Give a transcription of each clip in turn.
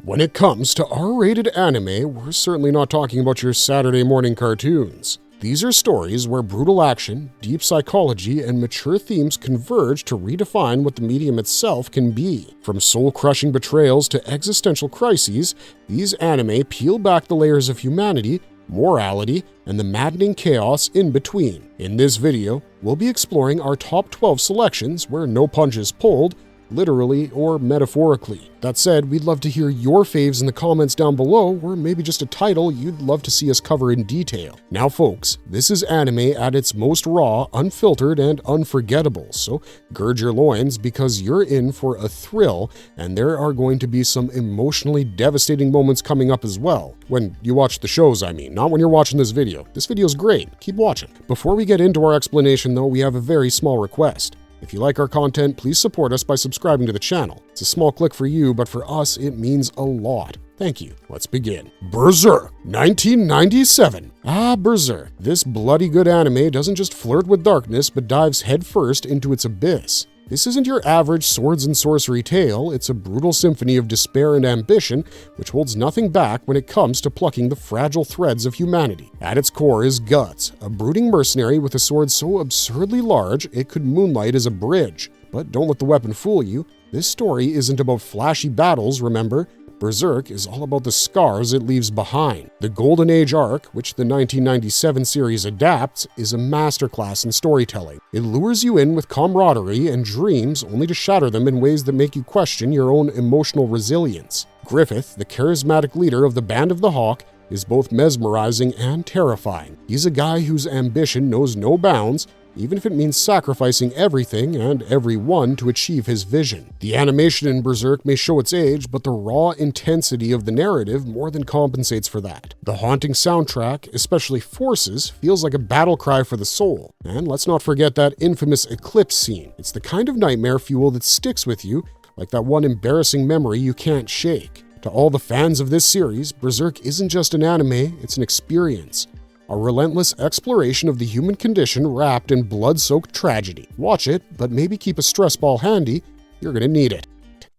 When it comes to R-rated anime, we're certainly not talking about your Saturday morning cartoons. These are stories where brutal action, deep psychology, and mature themes converge to redefine what the medium itself can be. From soul-crushing betrayals to existential crises, these anime peel back the layers of humanity, morality, and the maddening chaos in between. In this video, we'll be exploring our top 12 selections where no punch is pulled, literally or metaphorically. That said, we'd love to hear your faves in the comments down below, or maybe just a title you'd love to see us cover in detail. Now folks, this is anime at its most raw, unfiltered, and unforgettable, so gird your loins because you're in for a thrill, and there are going to be some emotionally devastating moments coming up as well. When you watch the shows, I mean, not when you're watching this video. This video's great, keep watching. Before we get into our explanation though, we have a very small request. If you like our content, please support us by subscribing to the channel. It's a small click for you, but for us, it means a lot. Thank you. Let's begin. Berserk, 1997. Berserk. This bloody good anime doesn't just flirt with darkness, but dives headfirst into its abyss. This isn't your average swords and sorcery tale, it's a brutal symphony of despair and ambition, which holds nothing back when it comes to plucking the fragile threads of humanity. At its core is Guts, a brooding mercenary with a sword so absurdly large it could moonlight as a bridge. But don't let the weapon fool you. This story isn't about flashy battles, remember? Berserk is all about the scars it leaves behind. The Golden Age arc, which the 1997 series adapts, is a masterclass in storytelling. It lures you in with camaraderie and dreams only to shatter them in ways that make you question your own emotional resilience. Griffith, the charismatic leader of the Band of the Hawk, is both mesmerizing and terrifying. He's a guy whose ambition knows no bounds, even if it means sacrificing everything and everyone to achieve his vision. The animation in Berserk may show its age, but the raw intensity of the narrative more than compensates for that. The haunting soundtrack, especially Forces, feels like a battle cry for the soul. And let's not forget that infamous eclipse scene. It's the kind of nightmare fuel that sticks with you, like that one embarrassing memory you can't shake. To all the fans of this series, Berserk isn't just an anime, it's an experience. A relentless exploration of the human condition wrapped in blood-soaked tragedy. Watch it, but maybe keep a stress ball handy. You're gonna need it.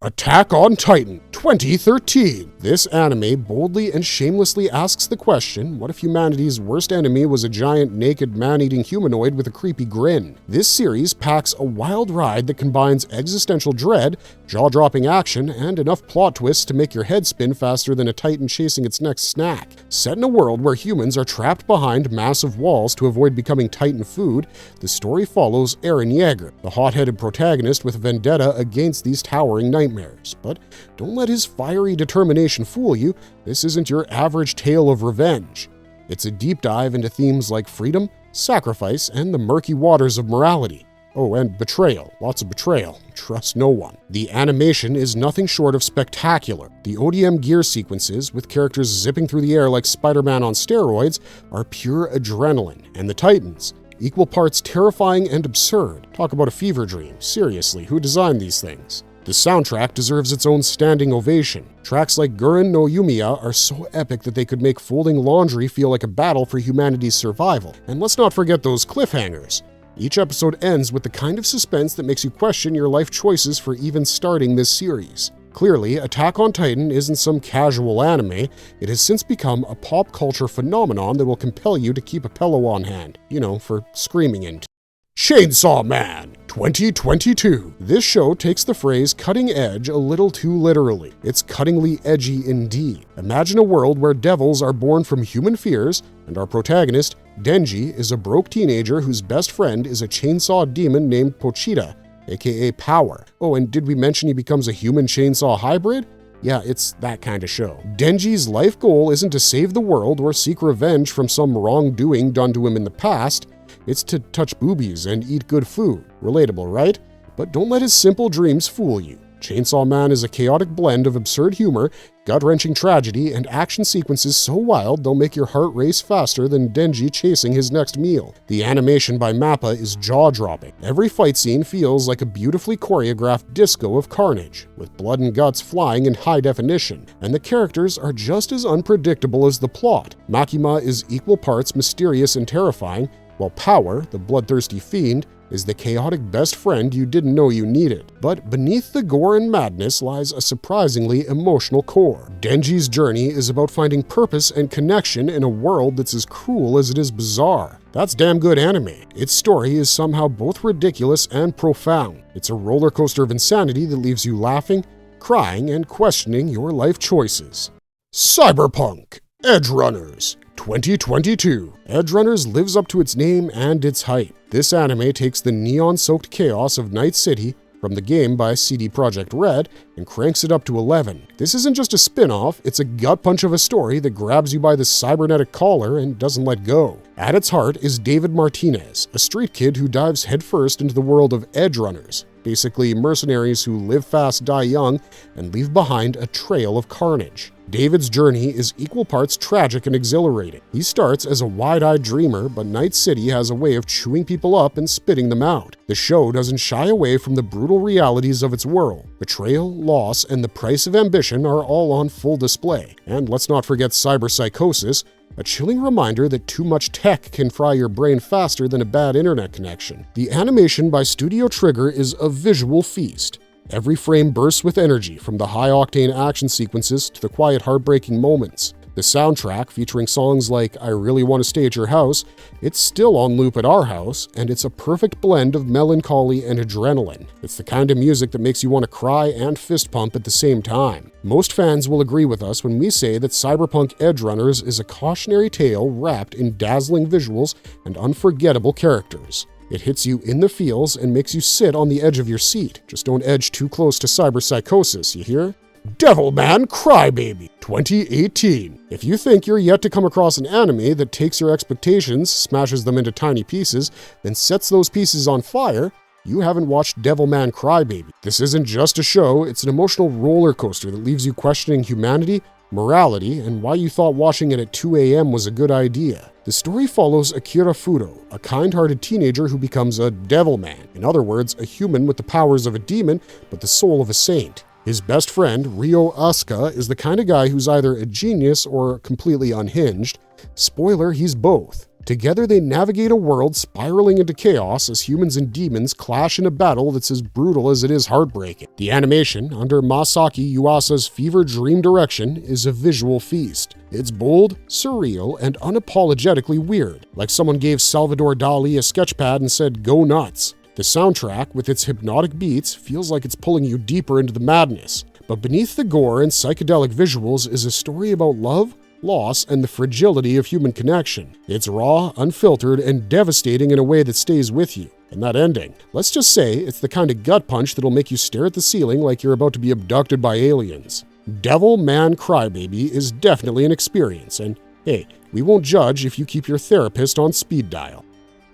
Attack on Titan, 2013. This anime boldly and shamelessly asks the question, what if humanity's worst enemy was a giant, naked, man-eating humanoid with a creepy grin? This series packs a wild ride that combines existential dread, jaw-dropping action, and enough plot twists to make your head spin faster than a Titan chasing its next snack. Set in a world where humans are trapped behind massive walls to avoid becoming Titan food, the story follows Eren Yeager, the hot-headed protagonist with a vendetta against these towering nightmares. But don't let his fiery determination fool you. This isn't your average tale of revenge. It's a deep dive into themes like freedom, sacrifice, and the murky waters of morality. Oh, and betrayal. Lots of betrayal. Trust no one. The animation is nothing short of spectacular. The ODM gear sequences, with characters zipping through the air like Spider-Man on steroids, are pure adrenaline. And the Titans, equal parts terrifying and absurd. Talk about a fever dream. Seriously, who designed these things? The soundtrack deserves its own standing ovation. Tracks like Gurren no Yumiya are so epic that they could make folding laundry feel like a battle for humanity's survival. And let's not forget those cliffhangers. Each episode ends with the kind of suspense that makes you question your life choices for even starting this series. Clearly, Attack on Titan isn't some casual anime. It has since become a pop culture phenomenon that will compel you to keep a pillow on hand, for screaming into. Chainsaw Man, 2022. This show takes the phrase cutting edge a little too literally. It's cuttingly edgy indeed. Imagine a world where devils are born from human fears, and our protagonist, Denji, is a broke teenager whose best friend is a chainsaw demon named Pochita, aka Power. Oh, and did we mention he becomes a human chainsaw hybrid? Yeah, it's that kind of show. Denji's life goal isn't to save the world or seek revenge from some wrongdoing done to him in the past. It's to touch boobies and eat good food. Relatable, right? But don't let his simple dreams fool you. Chainsaw Man is a chaotic blend of absurd humor, gut-wrenching tragedy, and action sequences so wild they'll make your heart race faster than Denji chasing his next meal. The animation by MAPPA is jaw-dropping. Every fight scene feels like a beautifully choreographed disco of carnage, with blood and guts flying in high definition, and the characters are just as unpredictable as the plot. Makima is equal parts mysterious and terrifying, while Power, the bloodthirsty fiend, is the chaotic best friend you didn't know you needed. But beneath the gore and madness lies a surprisingly emotional core. Denji's journey is about finding purpose and connection in a world that's as cruel as it is bizarre. That's damn good anime. Its story is somehow both ridiculous and profound. It's a roller coaster of insanity that leaves you laughing, crying, and questioning your life choices. Cyberpunk Edgeunners 2022. Edgerunners lives up to its name and its hype. This anime takes the neon-soaked chaos of Night City from the game by CD Projekt Red and cranks it up to 11. This isn't just a spin-off, it's a gut punch of a story that grabs you by the cybernetic collar and doesn't let go. At its heart is David Martinez, a street kid who dives headfirst into the world of edgerunners, basically mercenaries who live fast, die young, and leave behind a trail of carnage. David's journey is equal parts tragic and exhilarating. He starts as a wide-eyed dreamer, but Night City has a way of chewing people up and spitting them out. The show doesn't shy away from the brutal realities of its world. Betrayal, loss, and the price of ambition are all on full display. And let's not forget cyberpsychosis, a chilling reminder that too much tech can fry your brain faster than a bad internet connection. The animation by Studio Trigger is a visual feast. Every frame bursts with energy, from the high-octane action sequences to the quiet, heartbreaking moments. The soundtrack, featuring songs like I Really Want to Stay at Your House, it's still on loop at our house, and it's a perfect blend of melancholy and adrenaline. It's the kind of music that makes you want to cry and fist pump at the same time. Most fans will agree with us when we say that Cyberpunk Edgerunners is a cautionary tale wrapped in dazzling visuals and unforgettable characters. It hits you in the feels and makes you sit on the edge of your seat. Just don't edge too close to cyberpsychosis, you hear? Man Crybaby 2018. If you think you're yet to come across an anime that takes your expectations, smashes them into tiny pieces, then sets those pieces on fire, you haven't watched Man Crybaby. This isn't just a show, it's an emotional roller coaster that leaves you questioning humanity, morality, and why you thought watching it at 2 a.m. was a good idea. The story follows Akira Fudo, a kind-hearted teenager who becomes a Devilman. In other words, a human with the powers of a demon, but the soul of a saint. His best friend, Ryo Asuka, is the kind of guy who's either a genius or completely unhinged. Spoiler, he's both. Together they navigate a world spiraling into chaos as humans and demons clash in a battle that's as brutal as it is heartbreaking. The animation, under Masaki Yuasa's fever dream direction, is a visual feast. It's bold, surreal, and unapologetically weird, like someone gave Salvador Dali a sketchpad and said, "Go nuts." The soundtrack, with its hypnotic beats, feels like it's pulling you deeper into the madness. But beneath the gore and psychedelic visuals is a story about love, loss, and the fragility of human connection. It's raw, unfiltered, and devastating in a way that stays with you. And that ending, let's just say it's the kind of gut punch that'll make you stare at the ceiling like you're about to be abducted by aliens. Man Crybaby is definitely an experience, and hey, we won't judge if you keep your therapist on speed dial.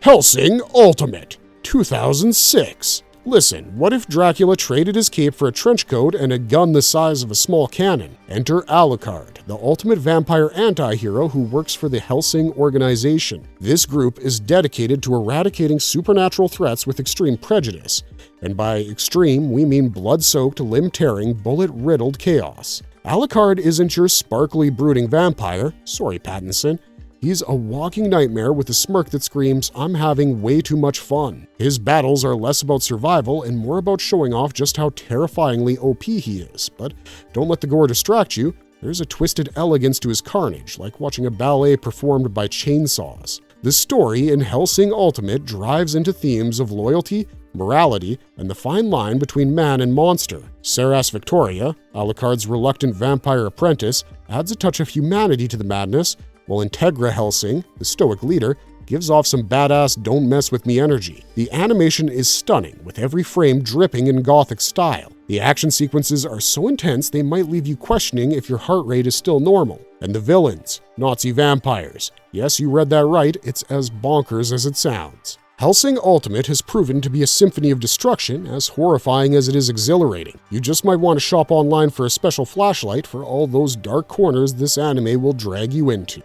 Hellsing Ultimate 2006. Listen, what if Dracula traded his cape for a trench coat and a gun the size of a small cannon? Enter Alucard, the ultimate vampire anti-hero who works for the Hellsing organization. This group is dedicated to eradicating supernatural threats with extreme prejudice. And by extreme, we mean blood-soaked, limb-tearing, bullet-riddled chaos. Alucard isn't your sparkly, brooding vampire. Sorry, Pattinson. He's a walking nightmare with a smirk that screams, "I'm having way too much fun." His battles are less about survival and more about showing off just how terrifyingly OP he is. But don't let the gore distract you. There's a twisted elegance to his carnage, like watching a ballet performed by chainsaws. The story in Hellsing Ultimate drives into themes of loyalty, morality, and the fine line between man and monster. Saras Victoria, Alucard's reluctant vampire apprentice, adds a touch of humanity to the madness, while Integra Hellsing, the stoic leader, gives off some badass don't mess with me energy. The animation is stunning, with every frame dripping in gothic style. The action sequences are so intense they might leave you questioning if your heart rate is still normal. And the villains, Nazi vampires. Yes, you read that right, it's as bonkers as it sounds. Hellsing Ultimate has proven to be a symphony of destruction, as horrifying as it is exhilarating. You just might want to shop online for a special flashlight for all those dark corners this anime will drag you into.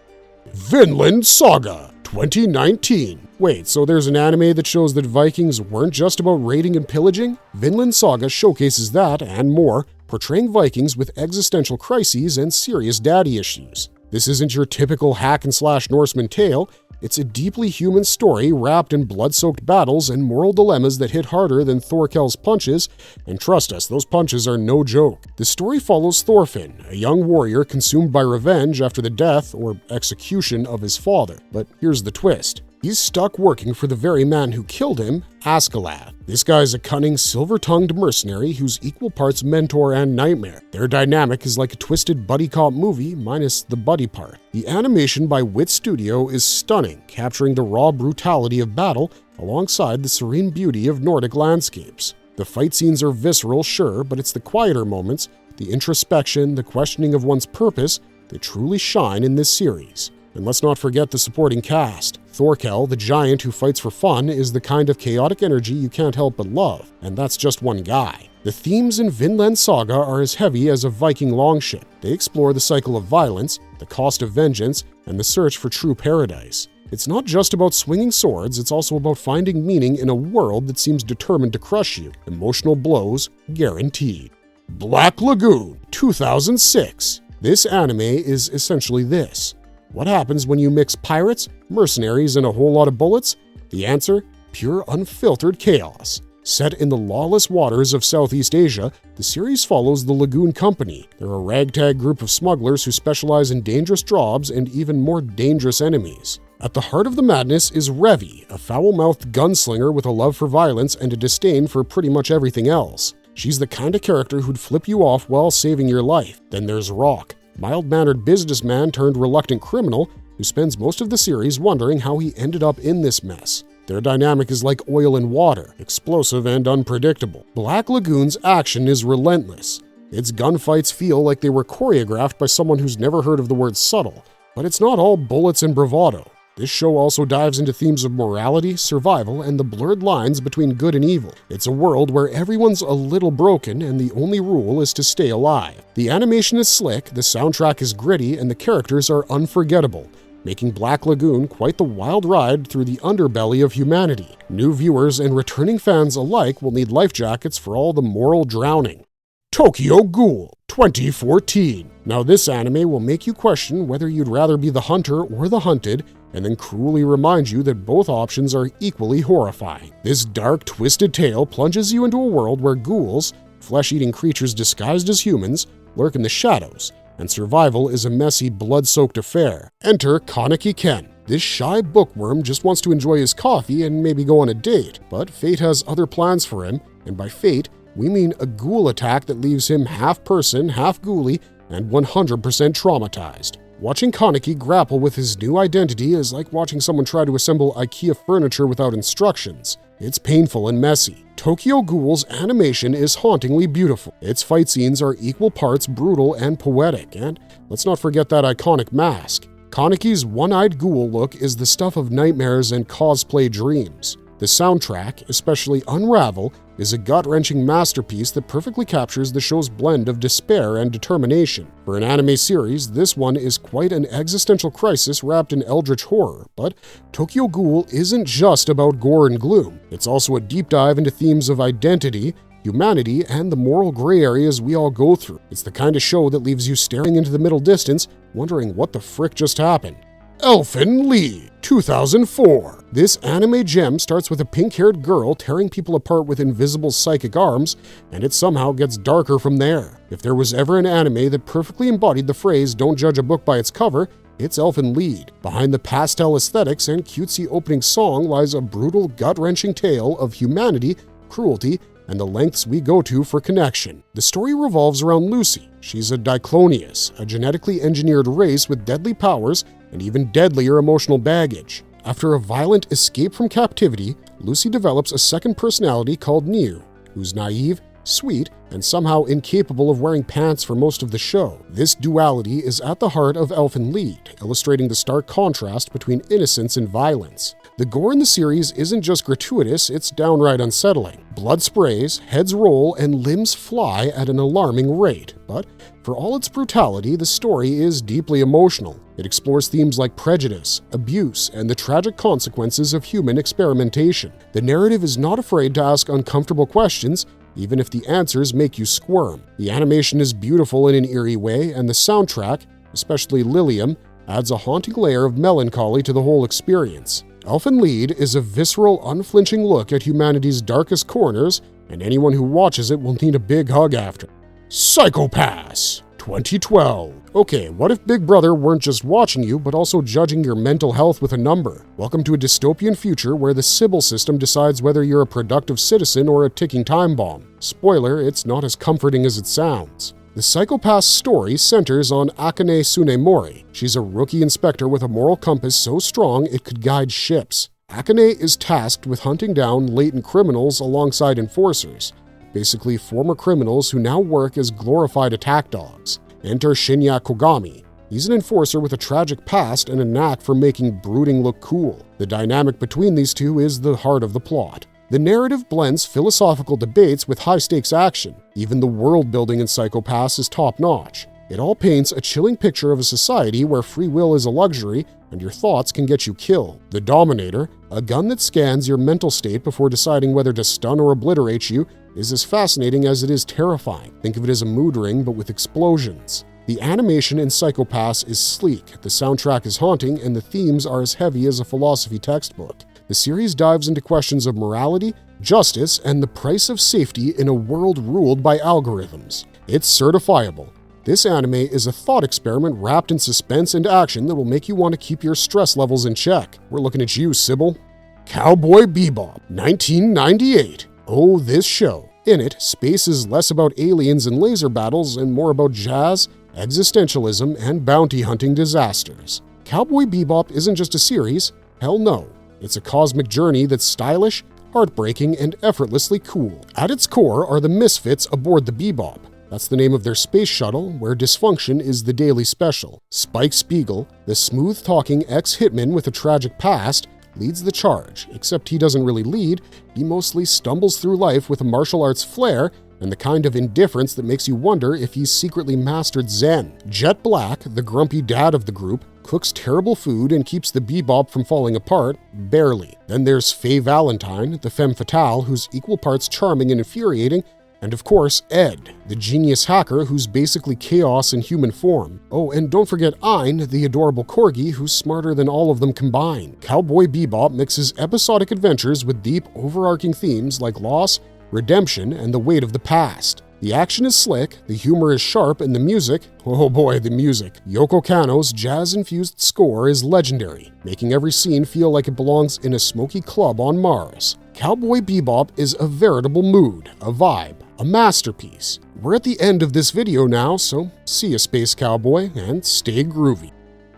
Vinland Saga 2019. Wait, so there's an anime that shows that Vikings weren't just about raiding and pillaging? Vinland Saga showcases that and more, portraying Vikings with existential crises and serious daddy issues. This isn't your typical hack-and-slash Norseman tale. It's a deeply human story wrapped in blood-soaked battles and moral dilemmas that hit harder than Thorkell's punches, and trust us, those punches are no joke. The story follows Thorfinn, a young warrior consumed by revenge after the death or execution of his father. But here's the twist. He's stuck working for the very man who killed him, Askeladd. This guy's a cunning, silver-tongued mercenary who's equal parts mentor and nightmare. Their dynamic is like a twisted buddy cop movie, minus the buddy part. The animation by Wit Studio is stunning, capturing the raw brutality of battle alongside the serene beauty of Nordic landscapes. The fight scenes are visceral, sure, but it's the quieter moments, the introspection, the questioning of one's purpose, that truly shine in this series. And let's not forget the supporting cast. Thorkell, the giant who fights for fun, is the kind of chaotic energy you can't help but love, and that's just one guy. The themes in Vinland Saga are as heavy as a Viking longship. They explore the cycle of violence, the cost of vengeance, and the search for true paradise. It's not just about swinging swords, it's also about finding meaning in a world that seems determined to crush you. Emotional blows guaranteed. Black Lagoon, 2006. This anime is essentially this. What happens when you mix pirates, mercenaries, and a whole lot of bullets? The answer? Pure unfiltered chaos. Set in the lawless waters of Southeast Asia, the series follows the Lagoon Company. They're a ragtag group of smugglers who specialize in dangerous jobs and even more dangerous enemies. At the heart of the madness is Revi, a foul-mouthed gunslinger with a love for violence and a disdain for pretty much everything else. She's the kind of character who'd flip you off while saving your life. Then there's Rock, mild-mannered businessman turned reluctant criminal who spends most of the series wondering how he ended up in this mess. Their dynamic is like oil and water, explosive and unpredictable. Black Lagoon's action is relentless. Its gunfights feel like they were choreographed by someone who's never heard of the word subtle. But it's not all bullets and bravado. This show also dives into themes of morality, survival, and the blurred lines between good and evil. It's a world where everyone's a little broken and the only rule is to stay alive. The animation is slick, the soundtrack is gritty, and the characters are unforgettable, making Black Lagoon quite the wild ride through the underbelly of humanity. New viewers and returning fans alike will need life jackets for all the moral drowning. Tokyo Ghoul, 2014. Now this anime will make you question whether you'd rather be the hunter or the hunted, and then cruelly remind you that both options are equally horrifying. This dark, twisted tale plunges you into a world where ghouls, flesh-eating creatures disguised as humans, lurk in the shadows, and survival is a messy, blood-soaked affair. Enter Kaneki Ken. This shy bookworm just wants to enjoy his coffee and maybe go on a date, but fate has other plans for him, and by fate, we mean a ghoul attack that leaves him half person, half ghouly, and 100% traumatized. Watching Kaneki grapple with his new identity is like watching someone try to assemble IKEA furniture without instructions. It's painful and messy. Tokyo Ghoul's animation is hauntingly beautiful. Its fight scenes are equal parts brutal and poetic, and let's not forget that iconic mask. Kaneki's one-eyed ghoul look is the stuff of nightmares and cosplay dreams. The soundtrack, especially Unravel, is a gut-wrenching masterpiece that perfectly captures the show's blend of despair and determination. For an anime series, this one is quite an existential crisis wrapped in eldritch horror, but Tokyo Ghoul isn't just about gore and gloom. It's also a deep dive into themes of identity, humanity, and the moral gray areas we all go through. It's the kind of show that leaves you staring into the middle distance, wondering what the frick just happened. Elfin Lead, 2004. This anime gem starts with a pink-haired girl tearing people apart with invisible psychic arms, and it somehow gets darker from there. If there was ever an anime that perfectly embodied the phrase "don't judge a book by its cover," it's Elfin Lead. Behind the pastel aesthetics and cutesy opening song lies a brutal, gut-wrenching tale of humanity, cruelty, and the lengths we go to for connection. The story revolves around Lucy. She's a Diclonius, a genetically engineered race with deadly powers and even deadlier emotional baggage. After a violent escape from captivity, Lucy develops a second personality called Niu, who's naive, sweet, and somehow incapable of wearing pants for most of the show. This duality is at the heart of Elfin Lead, illustrating the stark contrast between innocence and violence. The gore in the series isn't just gratuitous, it's downright unsettling. Blood sprays, heads roll, and limbs fly at an alarming rate. But for all its brutality, the story is deeply emotional. It explores themes like prejudice, abuse, and the tragic consequences of human experimentation. The narrative is not afraid to ask uncomfortable questions, even if the answers make you squirm. The animation is beautiful in an eerie way, and the soundtrack, especially Lilium, adds a haunting layer of melancholy to the whole experience. Elfin Lead is a visceral, unflinching look at humanity's darkest corners, and anyone who watches it will need a big hug after. Psychopath 2012. Okay, what if Big Brother weren't just watching you, but also judging your mental health with a number? Welcome to a dystopian future where the Sybil system decides whether you're a productive citizen or a ticking time bomb. Spoiler, it's not as comforting as it sounds. The Psychopath's story centers on Akane Tsunemori. She's a rookie inspector with a moral compass so strong it could guide ships. Akane is tasked with hunting down latent criminals alongside enforcers, basically former criminals who now work as glorified attack dogs. Enter Shinya Kogami. He's an enforcer with a tragic past and a knack for making brooding look cool. The dynamic between these two is the heart of the plot. The narrative blends philosophical debates with high-stakes action. Even the world-building in Psychopaths is top-notch. It all paints a chilling picture of a society where free will is a luxury and your thoughts can get you killed. The Dominator, a gun that scans your mental state before deciding whether to stun or obliterate you, is as fascinating as it is terrifying. Think of it as a mood ring, but with explosions. The animation in Psychopaths is sleek, the soundtrack is haunting, and the themes are as heavy as a philosophy textbook. The series dives into questions of morality, justice, and the price of safety in a world ruled by algorithms. It's certifiable. This anime is a thought experiment wrapped in suspense and action that will make you want to keep your stress levels in check. We're looking at you, Sybil. Cowboy Bebop, 1998. Oh, this show. In it, space is less about aliens and laser battles and more about jazz, existentialism, and bounty hunting disasters. Cowboy Bebop isn't just a series. Hell no. It's a cosmic journey that's stylish, heartbreaking, and effortlessly cool. At its core are the misfits aboard the Bebop. That's the name of their space shuttle, where dysfunction is the daily special. Spike Spiegel, the smooth-talking ex-hitman with a tragic past, leads the charge, except he doesn't really lead, he mostly stumbles through life with a martial arts flair and the kind of indifference that makes you wonder if he's secretly mastered Zen. Jet Black, the grumpy dad of the group, cooks terrible food and keeps the Bebop from falling apart, barely. Then there's Faye Valentine, the femme fatale who's equal parts charming and infuriating, and of course, Ed, the genius hacker who's basically chaos in human form. Oh, and don't forget Ein, the adorable corgi who's smarter than all of them combined. Cowboy Bebop mixes episodic adventures with deep, overarching themes like loss, redemption, and the weight of the past. The action is slick, the humor is sharp, and the music, oh boy, the music. Yoko Kanno's jazz-infused score is legendary, making every scene feel like it belongs in a smoky club on Mars. Cowboy Bebop is a veritable mood, a vibe, a masterpiece. We're at the end of this video now, so see ya, Space Cowboy, and stay groovy.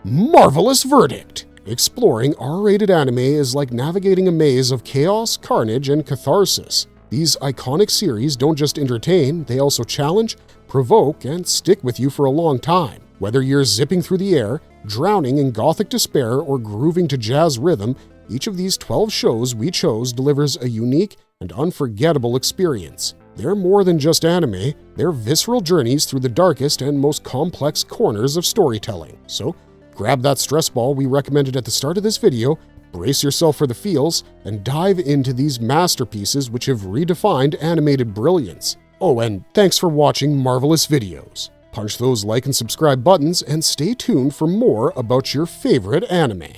Marvelous verdict! Exploring R-rated anime is like navigating a maze of chaos, carnage, and catharsis. These iconic series don't just entertain, they also challenge, provoke, and stick with you for a long time. Whether you're zipping through the air, drowning in gothic despair, or grooving to jazz rhythm, each of these 12 shows we chose delivers a unique and unforgettable experience. They're more than just anime, they're visceral journeys through the darkest and most complex corners of storytelling. So, grab that stress ball we recommended at the start of this video, brace yourself for the feels, and dive into these masterpieces which have redefined animated brilliance. Oh, and thanks for watching Marvelous Videos. Punch those like and subscribe buttons and stay tuned for more about your favorite anime.